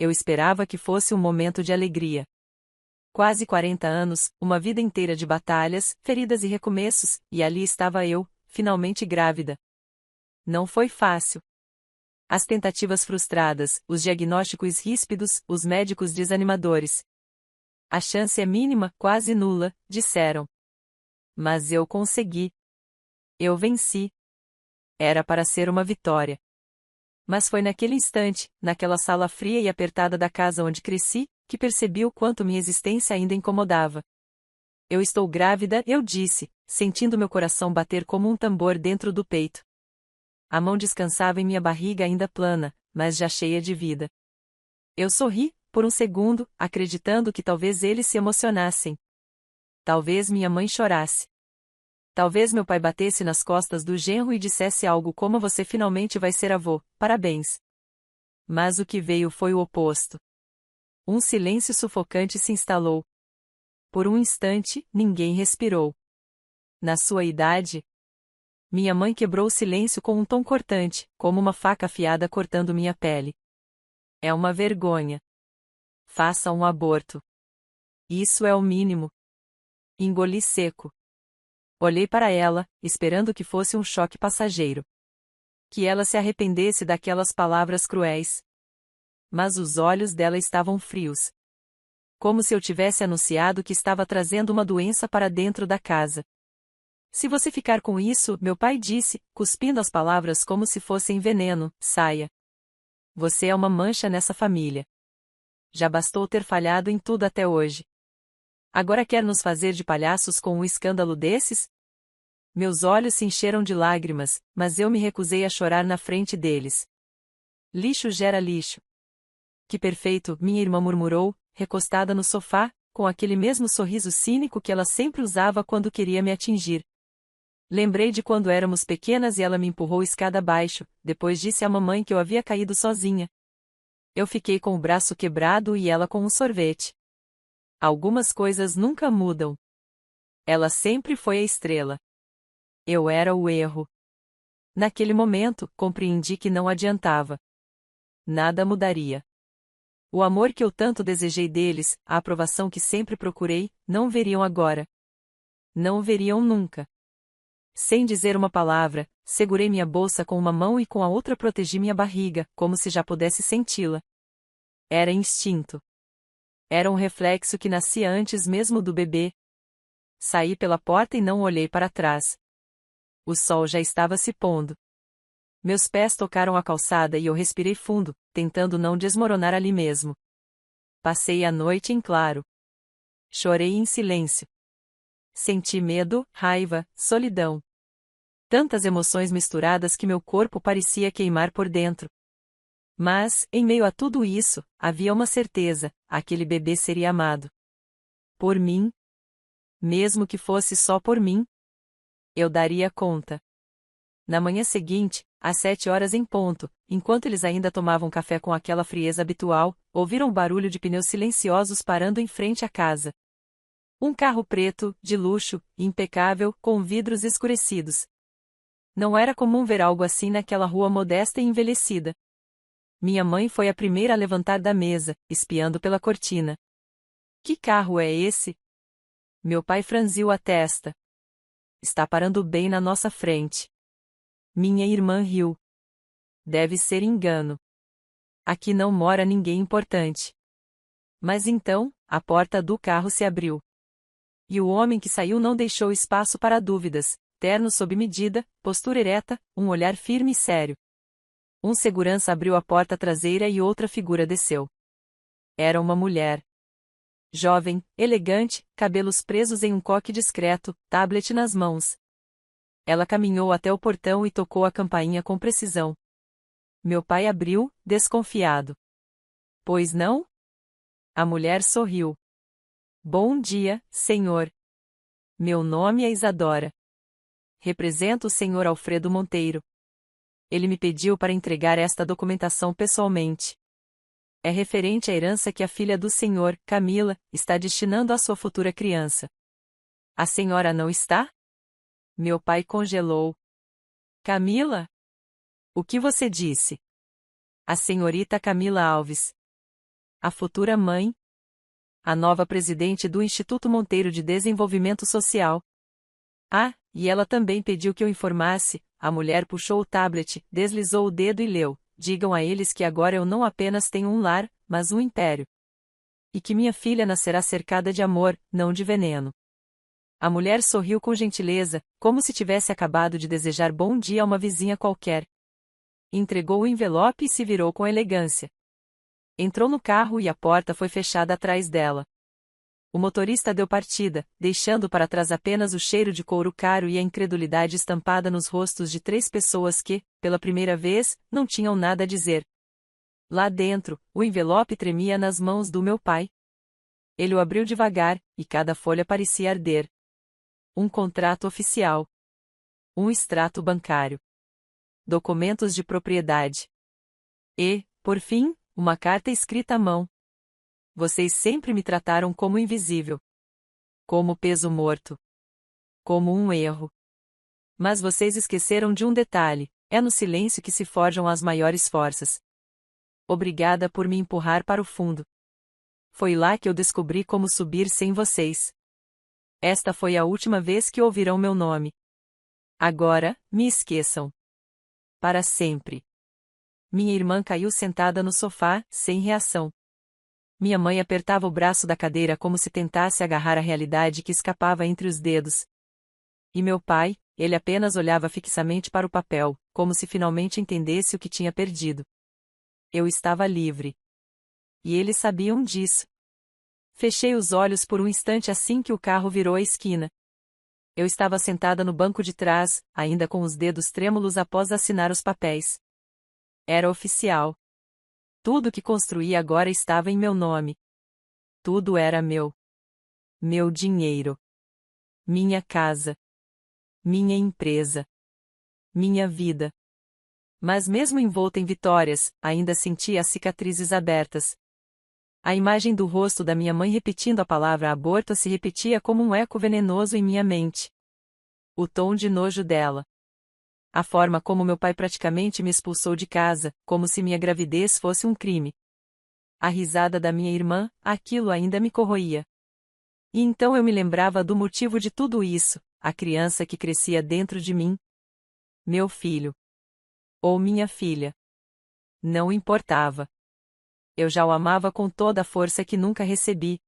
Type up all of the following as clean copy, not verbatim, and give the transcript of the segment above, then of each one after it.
eu esperava que fosse um momento de alegria. Quase 40 anos, uma vida inteira de batalhas, feridas e recomeços, e ali estava eu, finalmente grávida. Não foi fácil. As tentativas frustradas, os diagnósticos ríspidos, os médicos desanimadores. A chance é mínima, quase nula, disseram. Mas eu consegui. Eu venci. Era para ser uma vitória. Mas foi naquele instante, naquela sala fria e apertada da casa onde cresci, que percebi o quanto minha existência ainda incomodava. Eu estou grávida, eu disse, sentindo meu coração bater como um tambor dentro do peito. A mão descansava em minha barriga ainda plana, mas já cheia de vida. Eu sorri, por um segundo, acreditando que talvez eles se emocionassem. Talvez minha mãe chorasse. Talvez meu pai batesse nas costas do genro e dissesse algo como: "Você finalmente vai ser avô, parabéns." Mas o que veio foi o oposto. Um silêncio sufocante se instalou. Por um instante, ninguém respirou. Na sua idade? Minha mãe quebrou o silêncio com um tom cortante, como uma faca afiada cortando minha pele. É uma vergonha. Faça um aborto. Isso é o mínimo. Engoli seco. Olhei para ela, esperando que fosse um choque passageiro. Que ela se arrependesse daquelas palavras cruéis. Mas os olhos dela estavam frios. Como se eu tivesse anunciado que estava trazendo uma doença para dentro da casa. "Se você ficar com isso", meu pai disse, cuspindo as palavras como se fossem veneno, "saia. Você é uma mancha nessa família. Já bastou ter falhado em tudo até hoje. Agora quer nos fazer de palhaços com um escândalo desses?" Meus olhos se encheram de lágrimas, mas eu me recusei a chorar na frente deles. Lixo gera lixo. Que perfeito, minha irmã murmurou, recostada no sofá, com aquele mesmo sorriso cínico que ela sempre usava quando queria me atingir. Lembrei de quando éramos pequenas e ela me empurrou escada abaixo, depois disse à mamãe que eu havia caído sozinha. Eu fiquei com o braço quebrado e ela com um sorvete. Algumas coisas nunca mudam. Ela sempre foi a estrela. Eu era o erro. Naquele momento, compreendi que não adiantava. Nada mudaria. O amor que eu tanto desejei deles, a aprovação que sempre procurei, não veriam agora. Não veriam nunca. Sem dizer uma palavra, segurei minha bolsa com uma mão e com a outra protegi minha barriga, como se já pudesse senti-la. Era instinto. Era um reflexo que nascia antes mesmo do bebê. Saí pela porta e não olhei para trás. O sol já estava se pondo. Meus pés tocaram a calçada e eu respirei fundo, tentando não desmoronar ali mesmo. Passei a noite em claro. Chorei em silêncio. Senti medo, raiva, solidão. Tantas emoções misturadas que meu corpo parecia queimar por dentro. Mas, em meio a tudo isso, havia uma certeza: aquele bebê seria amado. Por mim. Mesmo que fosse só por mim. Eu daria conta. Na manhã seguinte, às 7 horas em ponto, enquanto eles ainda tomavam café com aquela frieza habitual, ouviram o barulho de pneus silenciosos parando em frente à casa. Um carro preto, de luxo, impecável, com vidros escurecidos. Não era comum ver algo assim naquela rua modesta e envelhecida. Minha mãe foi a primeira a levantar da mesa, espiando pela cortina. "Que carro é esse?" Meu pai franziu a testa. "Está parando bem na nossa frente." Minha irmã riu. "Deve ser engano. Aqui não mora ninguém importante." Mas então, a porta do carro se abriu. E o homem que saiu não deixou espaço para dúvidas: terno sob medida, postura ereta, um olhar firme e sério. Um segurança abriu a porta traseira e outra figura desceu. Era uma mulher. Jovem, elegante, cabelos presos em um coque discreto, tablet nas mãos. Ela caminhou até o portão e tocou a campainha com precisão. Meu pai abriu, desconfiado. "Pois não?" A mulher sorriu. "Bom dia, senhor. Meu nome é Isadora. Represento o senhor Alfredo Monteiro. Ele me pediu para entregar esta documentação pessoalmente. É referente à herança que a filha do senhor, Camila, está destinando à sua futura criança." "A senhora não está?" Meu pai congelou. "Camila? O que você disse?" "A senhorita Camila Alves." A futura mãe. A nova presidente do Instituto Monteiro de Desenvolvimento Social. Ah, e ela também pediu que eu informasse. A mulher puxou o tablet, deslizou o dedo e leu: digam a eles que agora eu não apenas tenho um lar, mas um império. E que minha filha nascerá cercada de amor, não de veneno. A mulher sorriu com gentileza, como se tivesse acabado de desejar bom dia a uma vizinha qualquer. Entregou o envelope e se virou com elegância. Entrou no carro e a porta foi fechada atrás dela. O motorista deu partida, deixando para trás apenas o cheiro de couro caro e a incredulidade estampada nos rostos de 3 pessoas que, pela primeira vez, não tinham nada a dizer. Lá dentro, o envelope tremia nas mãos do meu pai. Ele o abriu devagar, e cada folha parecia arder. Um contrato oficial. Um extrato bancário. Documentos de propriedade. E, por fim, uma carta escrita à mão. Vocês sempre me trataram como invisível. Como peso morto. Como um erro. Mas vocês esqueceram de um detalhe: é no silêncio que se forjam as maiores forças. Obrigada por me empurrar para o fundo. Foi lá que eu descobri como subir sem vocês. Esta foi a última vez que ouvirão meu nome. Agora, me esqueçam. Para sempre. Minha irmã caiu sentada no sofá, sem reação. Minha mãe apertava o braço da cadeira como se tentasse agarrar a realidade que escapava entre os dedos. E meu pai, ele apenas olhava fixamente para o papel, como se finalmente entendesse o que tinha perdido. Eu estava livre. E eles sabiam disso. Fechei os olhos por um instante assim que o carro virou a esquina. Eu estava sentada no banco de trás, ainda com os dedos trêmulos após assinar os papéis. Era oficial. Tudo que construí agora estava em meu nome. Tudo era meu. Meu dinheiro. Minha casa. Minha empresa. Minha vida. Mas mesmo envolta em vitórias, ainda sentia as cicatrizes abertas. A imagem do rosto da minha mãe repetindo a palavra aborto se repetia como um eco venenoso em minha mente. O tom de nojo dela. A forma como meu pai praticamente me expulsou de casa, como se minha gravidez fosse um crime. A risada da minha irmã, aquilo ainda me corroía. E então eu me lembrava do motivo de tudo isso, a criança que crescia dentro de mim. Meu filho. Ou minha filha. Não importava. Eu já o amava com toda a força que nunca recebi.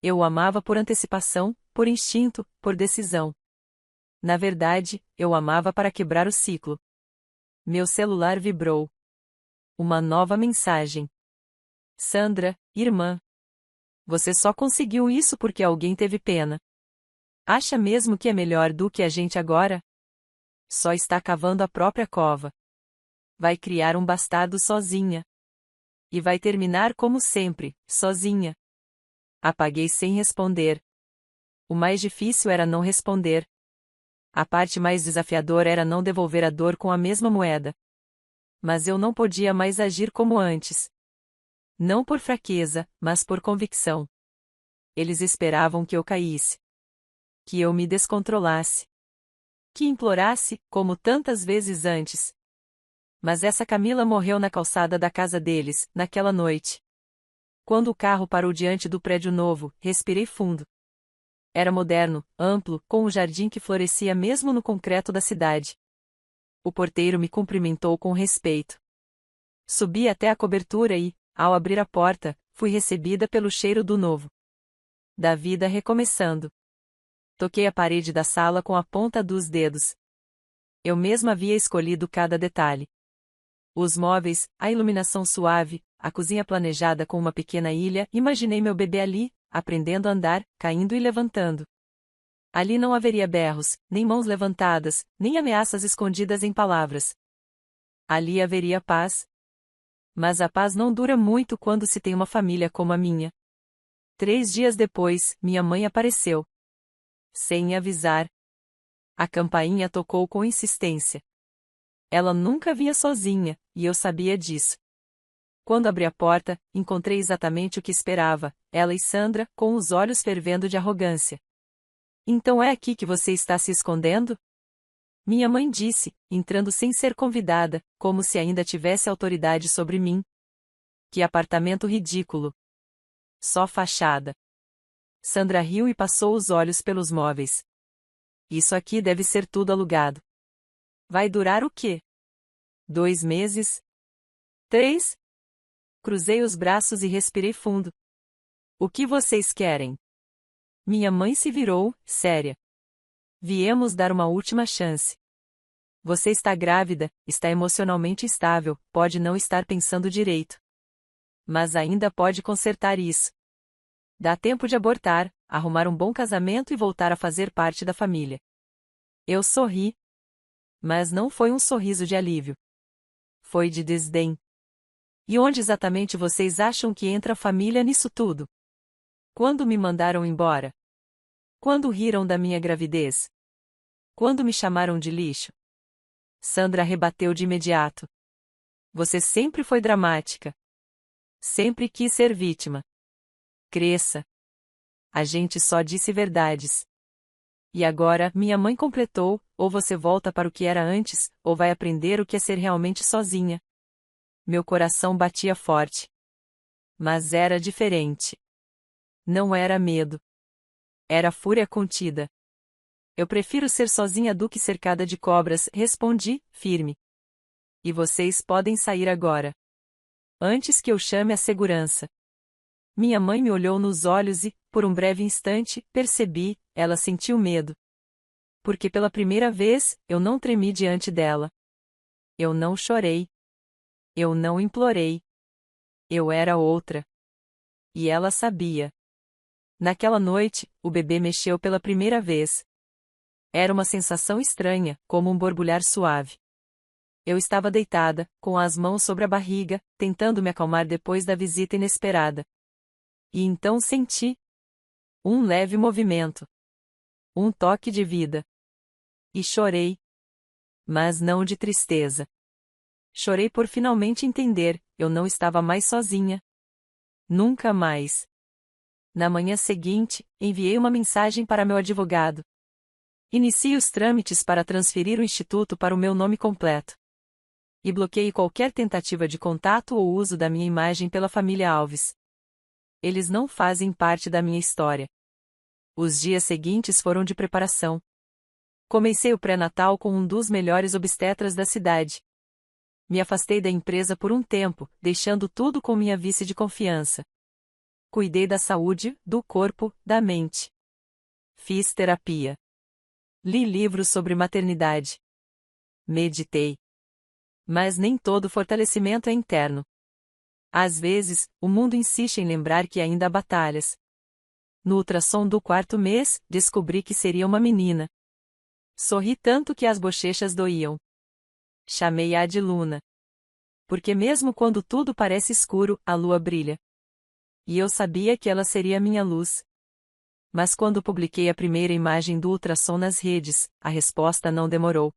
Eu o amava por antecipação, por instinto, por decisão. Na verdade, eu o amava para quebrar o ciclo. Meu celular vibrou. Uma nova mensagem. Sandra, irmã. Você só conseguiu isso porque alguém teve pena. Acha mesmo que é melhor do que a gente agora? Só está cavando a própria cova. Vai criar um bastardo sozinha. E vai terminar como sempre, sozinha. Apaguei sem responder. O mais difícil era não responder. A parte mais desafiadora era não devolver a dor com a mesma moeda. Mas eu não podia mais agir como antes. Não por fraqueza, mas por convicção. Eles esperavam que eu caísse. Que eu me descontrolasse. Que implorasse, como tantas vezes antes. Mas essa Camila morreu na calçada da casa deles, naquela noite. Quando o carro parou diante do prédio novo, respirei fundo. Era moderno, amplo, com um jardim que florescia mesmo no concreto da cidade. O porteiro me cumprimentou com respeito. Subi até a cobertura e, ao abrir a porta, fui recebida pelo cheiro do novo. Da vida recomeçando. Toquei a parede da sala com a ponta dos dedos. Eu mesma havia escolhido cada detalhe. Os móveis, a iluminação suave, a cozinha planejada com uma pequena ilha, imaginei meu bebê ali, aprendendo a andar, caindo e levantando. Ali não haveria berros, nem mãos levantadas, nem ameaças escondidas em palavras. Ali haveria paz. Mas a paz não dura muito quando se tem uma família como a minha. 3 dias depois, minha mãe apareceu. Sem avisar. A campainha tocou com insistência. Ela nunca vinha sozinha, e eu sabia disso. Quando abri a porta, encontrei exatamente o que esperava, ela e Sandra, com os olhos fervendo de arrogância. Então é aqui que você está se escondendo? Minha mãe disse, entrando sem ser convidada, como se ainda tivesse autoridade sobre mim. Que apartamento ridículo. Só fachada. Sandra riu e passou os olhos pelos móveis. Isso aqui deve ser tudo alugado. Vai durar o quê? 2 meses? 3? Cruzei os braços e respirei fundo. O que vocês querem? Minha mãe se virou, séria. Viemos dar uma última chance. Você está grávida, está emocionalmente estável, pode não estar pensando direito. Mas ainda pode consertar isso. Dá tempo de abortar, arrumar um bom casamento e voltar a fazer parte da família. Eu sorri. Mas não foi um sorriso de alívio. Foi de desdém. E onde exatamente vocês acham que entra a família nisso tudo? Quando me mandaram embora? Quando riram da minha gravidez? Quando me chamaram de lixo? Sandra rebateu de imediato. Você sempre foi dramática. Sempre quis ser vítima. Cresça. A gente só disse verdades. E agora, minha mãe completou, ou você volta para o que era antes, ou vai aprender o que é ser realmente sozinha. Meu coração batia forte. Mas era diferente. Não era medo. Era fúria contida. Eu prefiro ser sozinha do que cercada de cobras, respondi, firme. E vocês podem sair agora. Antes que eu chame a segurança. Minha mãe me olhou nos olhos e, por um breve instante, percebi, ela sentiu medo. Porque pela primeira vez, eu não tremi diante dela. Eu não chorei. Eu não implorei. Eu era outra. E ela sabia. Naquela noite, o bebê mexeu pela primeira vez. Era uma sensação estranha, como um borbulhar suave. Eu estava deitada, com as mãos sobre a barriga, tentando me acalmar depois da visita inesperada. E então senti um leve movimento. Um toque de vida. E chorei. Mas não de tristeza. Chorei por finalmente entender, eu não estava mais sozinha. Nunca mais. Na manhã seguinte, enviei uma mensagem para meu advogado. Inicie os trâmites para transferir o instituto para o meu nome completo. E bloqueei qualquer tentativa de contato ou uso da minha imagem pela família Alves. Eles não fazem parte da minha história. Os dias seguintes foram de preparação. Comecei o pré-natal com um dos melhores obstetras da cidade. Me afastei da empresa por um tempo, deixando tudo com minha vice de confiança. Cuidei da saúde, do corpo, da mente. Fiz terapia. Li livros sobre maternidade. Meditei. Mas nem todo fortalecimento é interno. Às vezes, o mundo insiste em lembrar que ainda há batalhas. No ultrassom do 4º mês, descobri que seria uma menina. Sorri tanto que as bochechas doíam. Chamei-a de Luna. Porque mesmo quando tudo parece escuro, a lua brilha. E eu sabia que ela seria minha luz. Mas quando publiquei a primeira imagem do ultrassom nas redes, a resposta não demorou.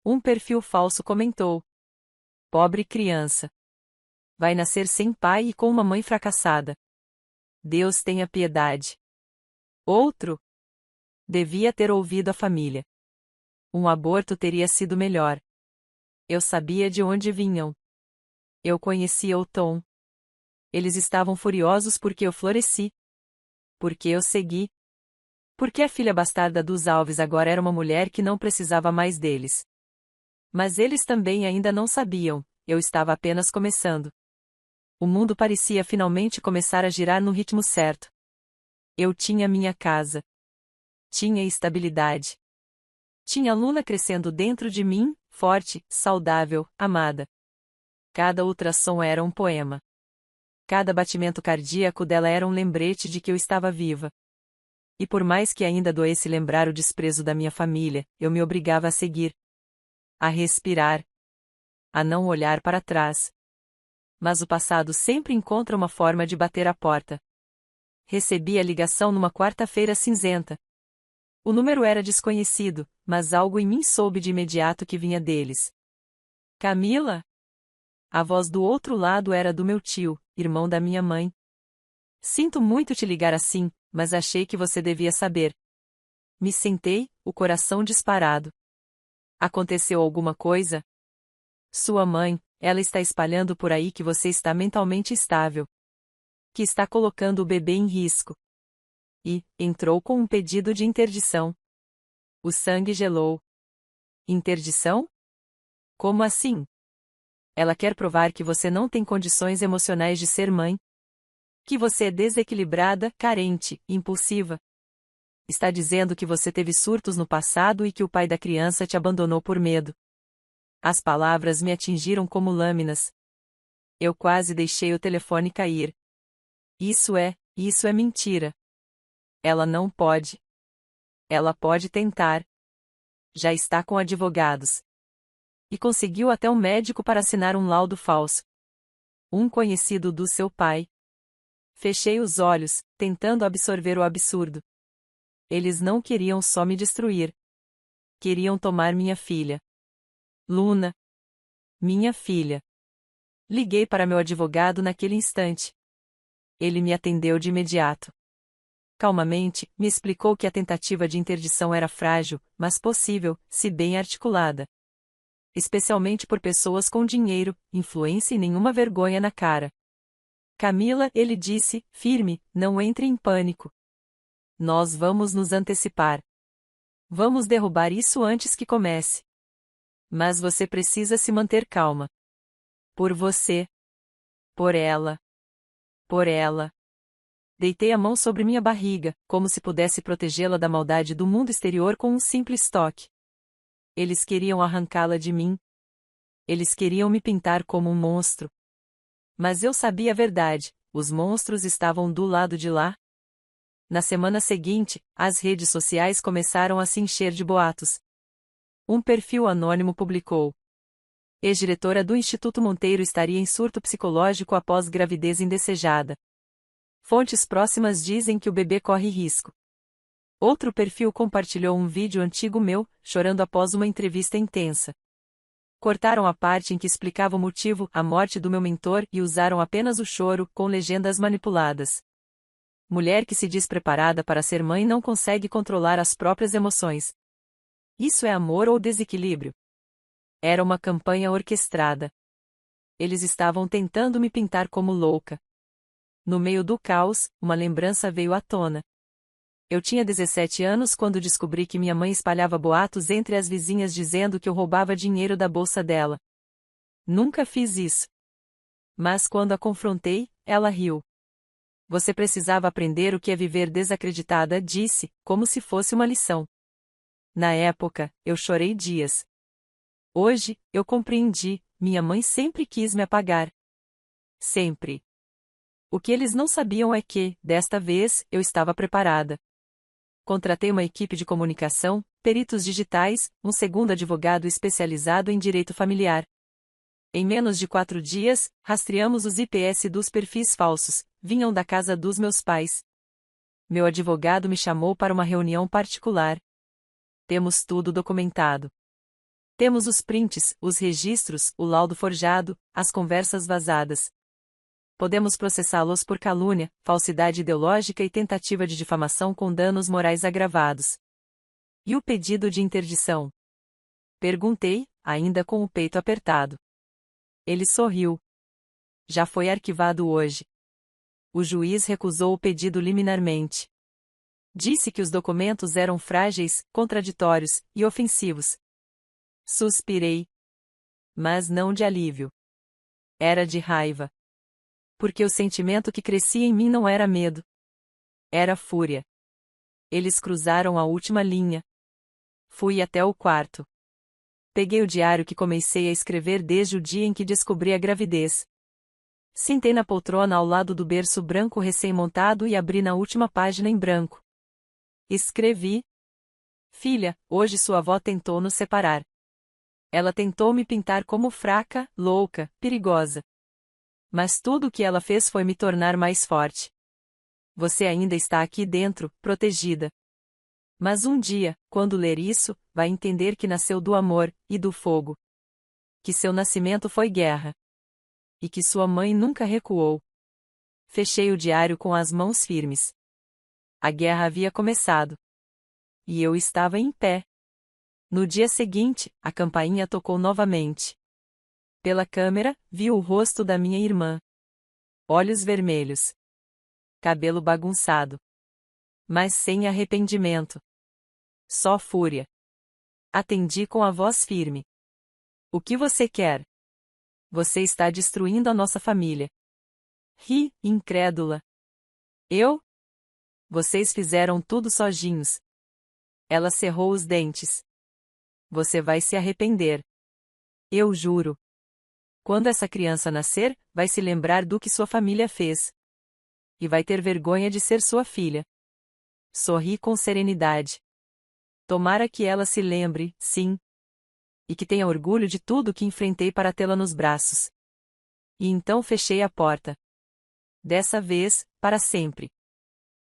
Um perfil falso comentou: pobre criança. Vai nascer sem pai e com uma mãe fracassada. Deus tenha piedade. Outro: devia ter ouvido a família. Um aborto teria sido melhor. Eu sabia de onde vinham. Eu conhecia o tom. Eles estavam furiosos porque eu floresci. Porque eu segui. Porque a filha bastarda dos Alves agora era uma mulher que não precisava mais deles. Mas eles também ainda não sabiam, eu estava apenas começando. O mundo parecia finalmente começar a girar no ritmo certo. Eu tinha minha casa. Tinha estabilidade. Tinha Luna crescendo dentro de mim, forte, saudável, amada. Cada ultrassom era um poema. Cada batimento cardíaco dela era um lembrete de que eu estava viva. E por mais que ainda doesse lembrar o desprezo da minha família, eu me obrigava a seguir. A respirar. A não olhar para trás. Mas o passado sempre encontra uma forma de bater a porta. Recebi a ligação numa quarta-feira cinzenta. O número era desconhecido, mas algo em mim soube de imediato que vinha deles. Camila? A voz do outro lado era do meu tio, irmão da minha mãe. Sinto muito te ligar assim, mas achei que você devia saber. Me sentei, o coração disparado. Aconteceu alguma coisa? Sua mãe, Ela está espalhando por aí que você está mentalmente estável, que está colocando o bebê em risco. E entrou com um pedido de interdição. O sangue gelou. Interdição? Como assim? Ela quer provar que você não tem condições emocionais de ser mãe. Que você é desequilibrada, carente, impulsiva. Está dizendo que você teve surtos no passado e que o pai da criança te abandonou por medo. As palavras me atingiram como lâminas. Eu quase deixei o telefone cair. Isso é mentira. Ela não pode. Ela pode tentar. Já está com advogados. E conseguiu até um médico para assinar um laudo falso. Um conhecido do seu pai. Fechei os olhos, tentando absorver o absurdo. Eles não queriam só me destruir. Queriam tomar minha filha. Luna. Minha filha. Liguei para meu advogado naquele instante. Ele me atendeu de imediato. Calmamente, me explicou que a tentativa de interdição era frágil, mas possível, se bem articulada. Especialmente por pessoas com dinheiro, influência e nenhuma vergonha na cara. Camila, ele disse, firme, não entre em pânico. Nós vamos nos antecipar. Vamos derrubar isso antes que comece. Mas você precisa se manter calma. Por você. Por ela. Por ela. Deitei a mão sobre minha barriga, como se pudesse protegê-la da maldade do mundo exterior com um simples toque. Eles queriam arrancá-la de mim. Eles queriam me pintar como um monstro. Mas eu sabia a verdade, os monstros estavam do lado de lá. Na semana seguinte, as redes sociais começaram a se encher de boatos. Um perfil anônimo publicou: ex-diretora do Instituto Monteiro estaria em surto psicológico após gravidez indesejada. Fontes próximas dizem que o bebê corre risco. Outro perfil compartilhou um vídeo antigo meu, chorando após uma entrevista intensa. Cortaram a parte em que explicava o motivo, a morte do meu mentor, e usaram apenas o choro, com legendas manipuladas. Mulher que se diz preparada para ser mãe não consegue controlar as próprias emoções. Isso é amor ou desequilíbrio? Era uma campanha orquestrada. Eles estavam tentando me pintar como louca. No meio do caos, uma lembrança veio à tona. Eu tinha 17 anos quando descobri que minha mãe espalhava boatos entre as vizinhas dizendo que eu roubava dinheiro da bolsa dela. Nunca fiz isso. Mas quando a confrontei, ela riu. Você precisava aprender o que é viver desacreditada, disse, como se fosse uma lição. Na época, eu chorei dias. Hoje, eu compreendi, minha mãe sempre quis me apagar. Sempre. O que eles não sabiam é que, desta vez, eu estava preparada. Contratei uma equipe de comunicação, peritos digitais, um segundo advogado especializado em direito familiar. Em menos de 4 dias, rastreamos os IPS dos perfis falsos, vinham da casa dos meus pais. Meu advogado me chamou para uma reunião particular. Temos tudo documentado. Temos os prints, os registros, o laudo forjado, as conversas vazadas. Podemos processá-los por calúnia, falsidade ideológica e tentativa de difamação com danos morais agravados. E o pedido de interdição? Perguntei, ainda com o peito apertado. Ele sorriu. Já foi arquivado hoje. O juiz recusou o pedido liminarmente. Disse que os documentos eram frágeis, contraditórios e ofensivos. Suspirei. Mas não de alívio. Era de raiva. Porque o sentimento que crescia em mim não era medo. Era fúria. Eles cruzaram a última linha. Fui até o quarto. Peguei o diário que comecei a escrever desde o dia em que descobri a gravidez. Sentei na poltrona ao lado do berço branco recém-montado e abri na última página em branco. Escrevi: Filha, hoje sua avó tentou nos separar. Ela tentou me pintar como fraca, louca, perigosa. Mas tudo o que ela fez foi me tornar mais forte. Você ainda está aqui dentro, protegida. Mas um dia, quando ler isso, vai entender que nasceu do amor e do fogo. Que seu nascimento foi guerra. E que sua mãe nunca recuou. Fechei o diário com as mãos firmes. A guerra havia começado. E eu estava em pé. No dia seguinte, a campainha tocou novamente. Pela câmera, vi o rosto da minha irmã. Olhos vermelhos. Cabelo bagunçado. Mas sem arrependimento. Só fúria. Atendi com a voz firme. O que você quer? Você está destruindo a nossa família. Ri, incrédula. Eu? Vocês fizeram tudo sozinhos. Ela cerrou os dentes. Você vai se arrepender. Eu juro. Quando essa criança nascer, vai se lembrar do que sua família fez. E vai ter vergonha de ser sua filha. Sorri com serenidade. Tomara que ela se lembre, sim. E que tenha orgulho de tudo que enfrentei para tê-la nos braços. E então fechei a porta. Dessa vez, para sempre.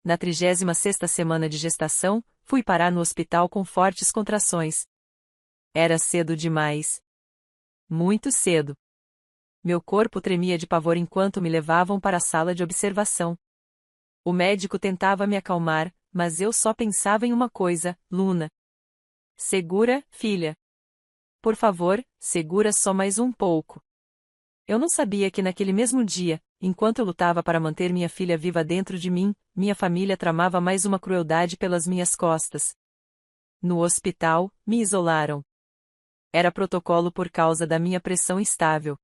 Na 36ª semana de gestação, fui parar no hospital com fortes contrações. Era cedo demais. Muito cedo. Meu corpo tremia de pavor enquanto me levavam para a sala de observação. O médico tentava me acalmar, mas eu só pensava em uma coisa: Luna. Segura, filha. Por favor, segura só mais um pouco. Eu não sabia que naquele mesmo dia, enquanto eu lutava para manter minha filha viva dentro de mim, minha família tramava mais uma crueldade pelas minhas costas. No hospital, me isolaram. Era protocolo por causa da minha pressão instável.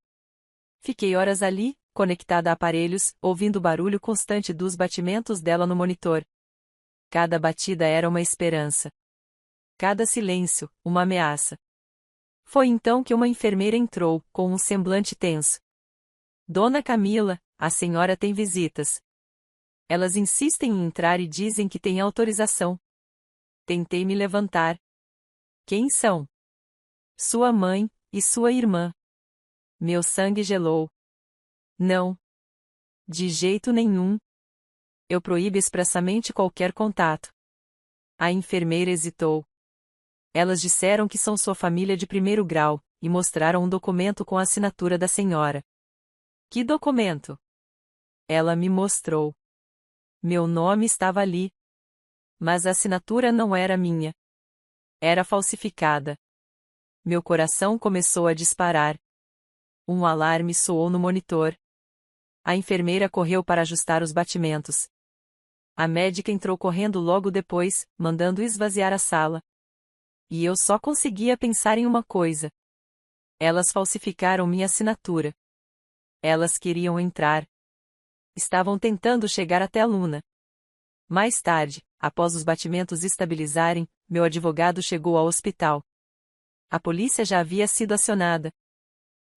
Fiquei horas ali, conectada a aparelhos, ouvindo o barulho constante dos batimentos dela no monitor. Cada batida era uma esperança. Cada silêncio, uma ameaça. Foi então que uma enfermeira entrou, com um semblante tenso. Dona Camila, a senhora tem visitas. Elas insistem em entrar e dizem que tem autorização. Tentei me levantar. Quem são? Sua mãe, e sua irmã. Meu sangue gelou. Não. De jeito nenhum. Eu proíbo expressamente qualquer contato. A enfermeira hesitou. Elas disseram que são sua família de primeiro grau, e mostraram um documento com a assinatura da senhora. Que documento? Ela me mostrou. Meu nome estava ali. Mas a assinatura não era minha. Era falsificada. Meu coração começou a disparar. Um alarme soou no monitor. A enfermeira correu para ajustar os batimentos. A médica entrou correndo logo depois, mandando esvaziar a sala. E eu só conseguia pensar em uma coisa. Elas falsificaram minha assinatura. Elas queriam entrar. Estavam tentando chegar até a Luna. Mais tarde, após os batimentos estabilizarem, meu advogado chegou ao hospital. A polícia já havia sido acionada.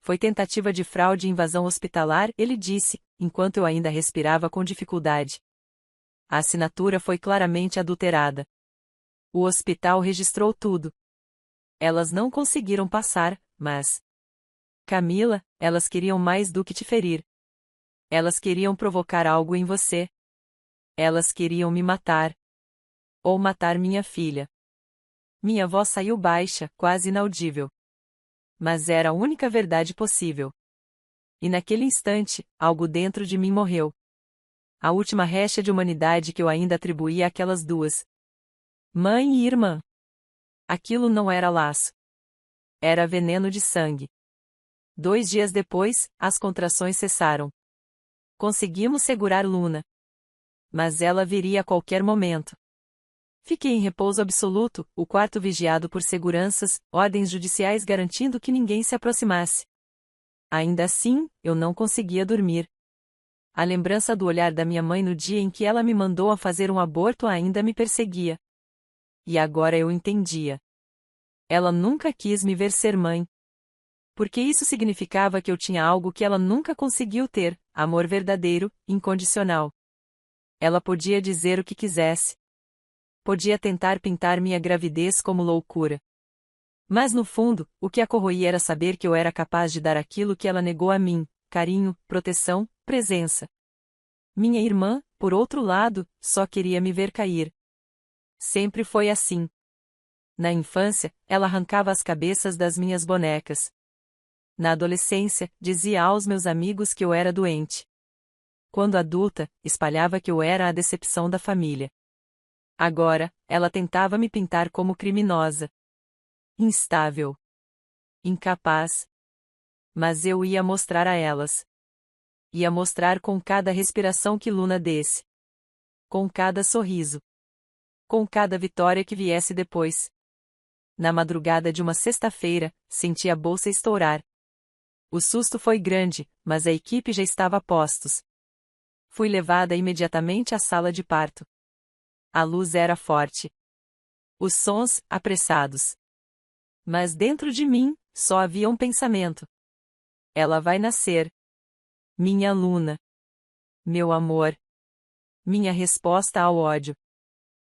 Foi tentativa de fraude e invasão hospitalar, ele disse, enquanto eu ainda respirava com dificuldade. A assinatura foi claramente adulterada. O hospital registrou tudo. Elas não conseguiram passar, mas... Camila, elas queriam mais do que te ferir. Elas queriam provocar algo em você. Elas queriam me matar. Ou matar minha filha. Minha voz saiu baixa, quase inaudível. Mas era a única verdade possível. E naquele instante, algo dentro de mim morreu. A última recha de humanidade que eu ainda atribuía àquelas duas. Mãe e irmã. Aquilo não era laço. Era veneno de sangue. 2 dias depois, as contrações cessaram. Conseguimos segurar Luna. Mas ela viria a qualquer momento. Fiquei em repouso absoluto, o quarto vigiado por seguranças, ordens judiciais garantindo que ninguém se aproximasse. Ainda assim, eu não conseguia dormir. A lembrança do olhar da minha mãe no dia em que ela me mandou a fazer um aborto ainda me perseguia. E agora eu entendia. Ela nunca quis me ver ser mãe. Porque isso significava que eu tinha algo que ela nunca conseguiu ter, amor verdadeiro, incondicional. Ela podia dizer o que quisesse. Podia tentar pintar minha gravidez como loucura. Mas no fundo, o que a corroía era saber que eu era capaz de dar aquilo que ela negou a mim: carinho, proteção, presença. Minha irmã, por outro lado, só queria me ver cair. Sempre foi assim. Na infância, ela arrancava as cabeças das minhas bonecas. Na adolescência, dizia aos meus amigos que eu era doente. Quando adulta, espalhava que eu era a decepção da família. Agora, ela tentava me pintar como criminosa. Instável. Incapaz. Mas eu ia mostrar a elas. Ia mostrar com cada respiração que Luna desse. Com cada sorriso. Com cada vitória que viesse depois. Na madrugada de uma sexta-feira, senti a bolsa estourar. O susto foi grande, mas a equipe já estava a postos. Fui levada imediatamente à sala de parto. A luz era forte. Os sons, apressados. Mas dentro de mim, só havia um pensamento. Ela vai nascer. Minha Luna. Meu amor. Minha resposta ao ódio.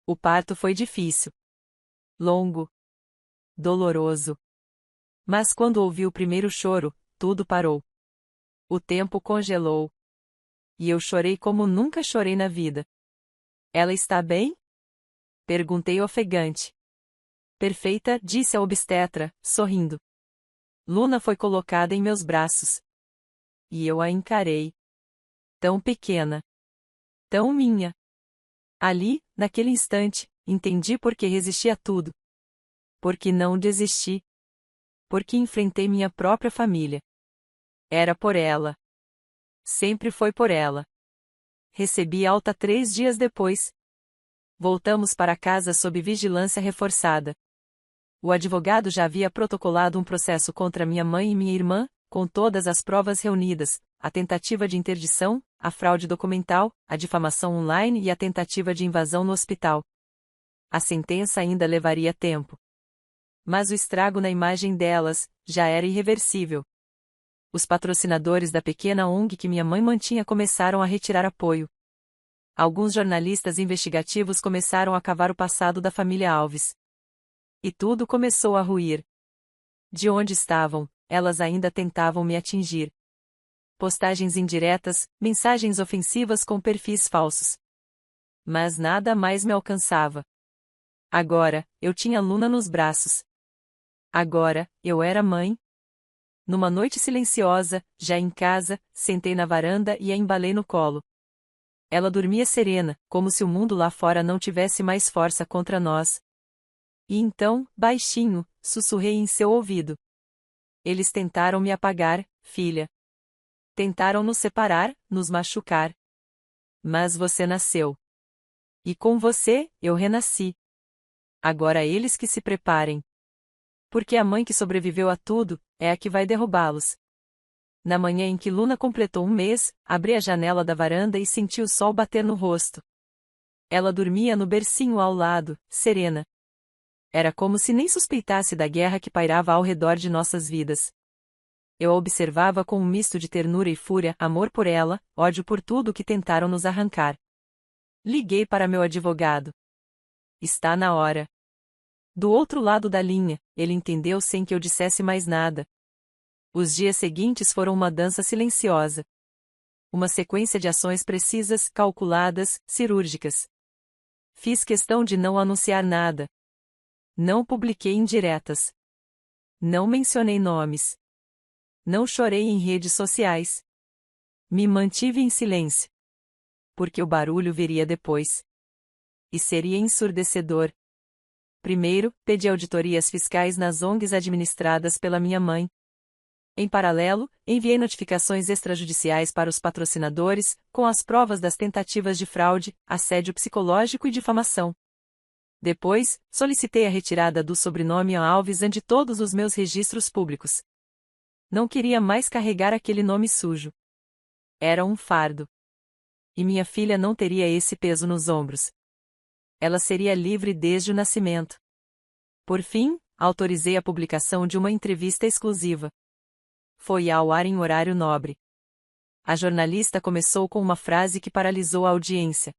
O parto foi difícil. Longo. Doloroso. Mas quando ouvi o primeiro choro, tudo parou. O tempo congelou. E eu chorei como nunca chorei na vida. Ela está bem? Perguntei ofegante. Perfeita, disse a obstetra, sorrindo. Luna foi colocada em meus braços. E eu a encarei. Tão pequena. Tão minha. Ali, naquele instante, entendi por que resisti a tudo. Porque não desisti. Porque enfrentei minha própria família. Era por ela. Sempre foi por ela. Recebi alta 3 dias depois. Voltamos para casa sob vigilância reforçada. O advogado já havia protocolado um processo contra minha mãe e minha irmã, com todas as provas reunidas, a tentativa de interdição, a fraude documental, a difamação online e a tentativa de invasão no hospital. A sentença ainda levaria tempo. Mas o estrago na imagem delas já era irreversível. Os patrocinadores da pequena ONG que minha mãe mantinha começaram a retirar apoio. Alguns jornalistas investigativos começaram a cavar o passado da família Alves. E tudo começou a ruir. De onde estavam, elas ainda tentavam me atingir. Postagens indiretas, mensagens ofensivas com perfis falsos. Mas nada mais me alcançava. Agora, eu tinha Luna nos braços. Agora, eu era mãe. Numa noite silenciosa, já em casa, sentei na varanda e a embalei no colo. Ela dormia serena, como se o mundo lá fora não tivesse mais força contra nós. E então, baixinho, sussurrei em seu ouvido. Eles tentaram me apagar, filha. Tentaram nos separar, nos machucar. Mas você nasceu. E com você, eu renasci. Agora eles que se preparem. Porque a mãe que sobreviveu a tudo, é a que vai derrubá-los. Na manhã em que Luna completou 1 mês, abri a janela da varanda e senti o sol bater no rosto. Ela dormia no bercinho ao lado, serena. Era como se nem suspeitasse da guerra que pairava ao redor de nossas vidas. Eu a observava com um misto de ternura e fúria, amor por ela, ódio por tudo que tentaram nos arrancar. Liguei para meu advogado. Está na hora. Do outro lado da linha, ele entendeu sem que eu dissesse mais nada. Os dias seguintes foram uma dança silenciosa. Uma sequência de ações precisas, calculadas, cirúrgicas. Fiz questão de não anunciar nada. Não publiquei indiretas. Não mencionei nomes. Não chorei em redes sociais. Me mantive em silêncio. Porque o barulho viria depois. E seria ensurdecedor. Primeiro, pedi auditorias fiscais nas ONGs administradas pela minha mãe. Em paralelo, enviei notificações extrajudiciais para os patrocinadores, com as provas das tentativas de fraude, assédio psicológico e difamação. Depois, solicitei a retirada do sobrenome Alves de todos os meus registros públicos. Não queria mais carregar aquele nome sujo. Era um fardo. E minha filha não teria esse peso nos ombros. Ela seria livre desde o nascimento. Por fim, autorizei a publicação de uma entrevista exclusiva. Foi ao ar em horário nobre. A jornalista começou com uma frase que paralisou a audiência.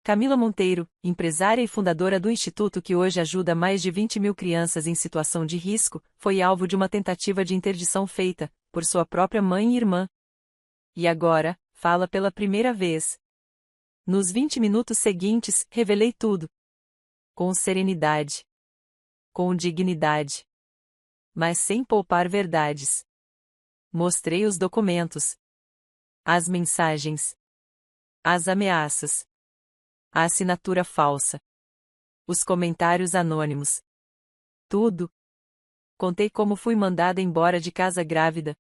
Camila Monteiro, empresária e fundadora do instituto que hoje ajuda mais de 20.000 crianças em situação de risco, foi alvo de uma tentativa de interdição feita, por sua própria mãe e irmã. E agora, fala pela primeira vez. Nos 20 minutos seguintes, revelei tudo. Com serenidade. Com dignidade. Mas sem poupar verdades. Mostrei os documentos. As mensagens. As ameaças. A assinatura falsa. Os comentários anônimos. Tudo. Contei como fui mandada embora de casa grávida,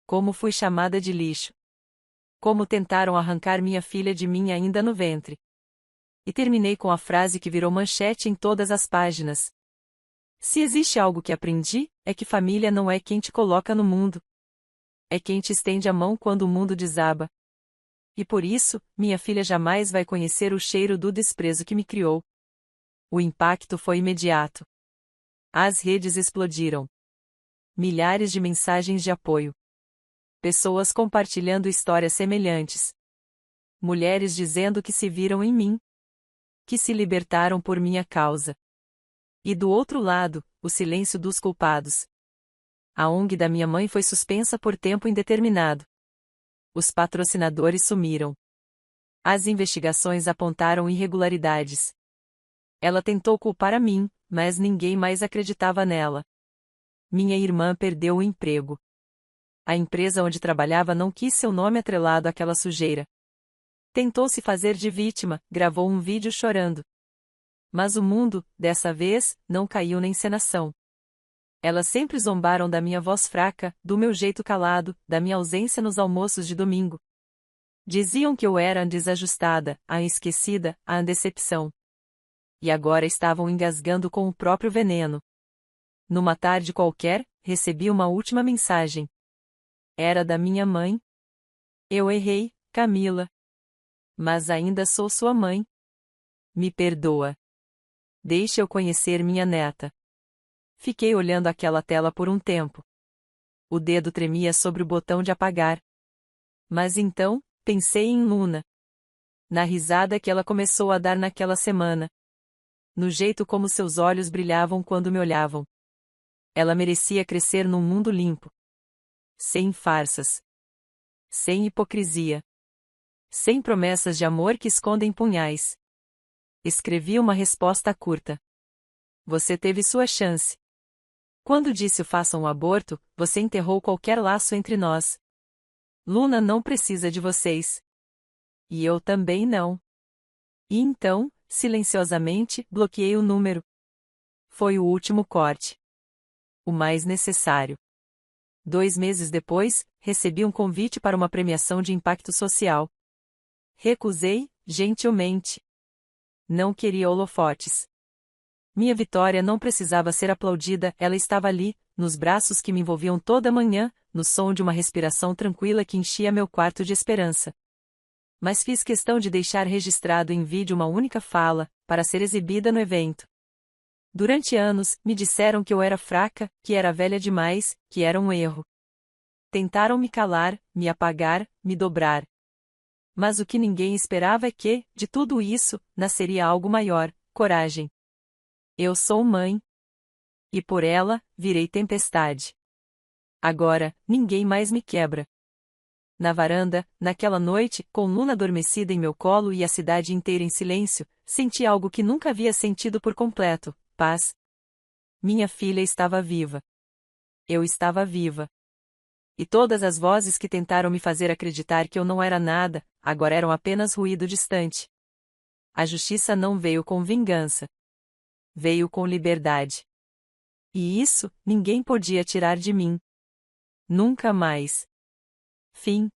Como fui chamada de lixo. Como tentaram arrancar minha filha de mim ainda no ventre. E terminei com a frase que virou manchete em todas as páginas. Se existe algo que aprendi, é que família não é quem te coloca no mundo. É quem te estende a mão quando o mundo desaba. E por isso, minha filha jamais vai conhecer o cheiro do desprezo que me criou. O impacto foi imediato. As redes explodiram. Milhares de mensagens de apoio. Pessoas compartilhando histórias semelhantes. Mulheres dizendo que se viram em mim. Que se libertaram por minha causa. E do outro lado, o silêncio dos culpados. A ONG da minha mãe foi suspensa por tempo indeterminado. Os patrocinadores sumiram. As investigações apontaram irregularidades. Ela tentou culpar a mim, mas ninguém mais acreditava nela. Minha irmã perdeu o emprego. A empresa onde trabalhava não quis seu nome atrelado àquela sujeira. Tentou se fazer de vítima, gravou um vídeo chorando. Mas o mundo, dessa vez, não caiu na encenação. Elas sempre zombaram da minha voz fraca, do meu jeito calado, da minha ausência nos almoços de domingo. Diziam que eu era a desajustada, a esquecida, a decepção. E agora estavam engasgando com o próprio veneno. Numa tarde qualquer, recebi uma última mensagem. Era da minha mãe. Eu errei, Camila. Mas ainda sou sua mãe. Me perdoa. Deixe eu conhecer minha neta. Fiquei olhando aquela tela por um tempo. O dedo tremia sobre o botão de apagar. Mas então, pensei em Luna. Na risada que ela começou a dar naquela semana. No jeito como seus olhos brilhavam quando me olhavam. Ela merecia crescer num mundo limpo. Sem farsas. Sem hipocrisia. Sem promessas de amor que escondem punhais. Escrevi uma resposta curta. Você teve sua chance. Quando disse façam um aborto, você enterrou qualquer laço entre nós. Luna não precisa de vocês. E eu também não. E então, silenciosamente, bloqueei o número. Foi o último corte. O mais necessário. 2 meses depois, recebi um convite para uma premiação de impacto social. Recusei, gentilmente. Não queria holofotes. Minha vitória não precisava ser aplaudida, ela estava ali, nos braços que me envolviam toda manhã, no som de uma respiração tranquila que enchia meu quarto de esperança. Mas fiz questão de deixar registrado em vídeo uma única fala, para ser exibida no evento. Durante anos, me disseram que eu era fraca, que era velha demais, que era um erro. Tentaram me calar, me apagar, me dobrar. Mas o que ninguém esperava é que, de tudo isso, nasceria algo maior, coragem. Eu sou mãe. E por ela, virei tempestade. Agora, ninguém mais me quebra. Na varanda, naquela noite, com Luna adormecida em meu colo e a cidade inteira em silêncio, senti algo que nunca havia sentido por completo: paz. Minha filha estava viva. Eu estava viva. E todas as vozes que tentaram me fazer acreditar que eu não era nada, agora eram apenas ruído distante. A justiça não veio com vingança. Veio com liberdade. E isso, ninguém podia tirar de mim. Nunca mais. Fim.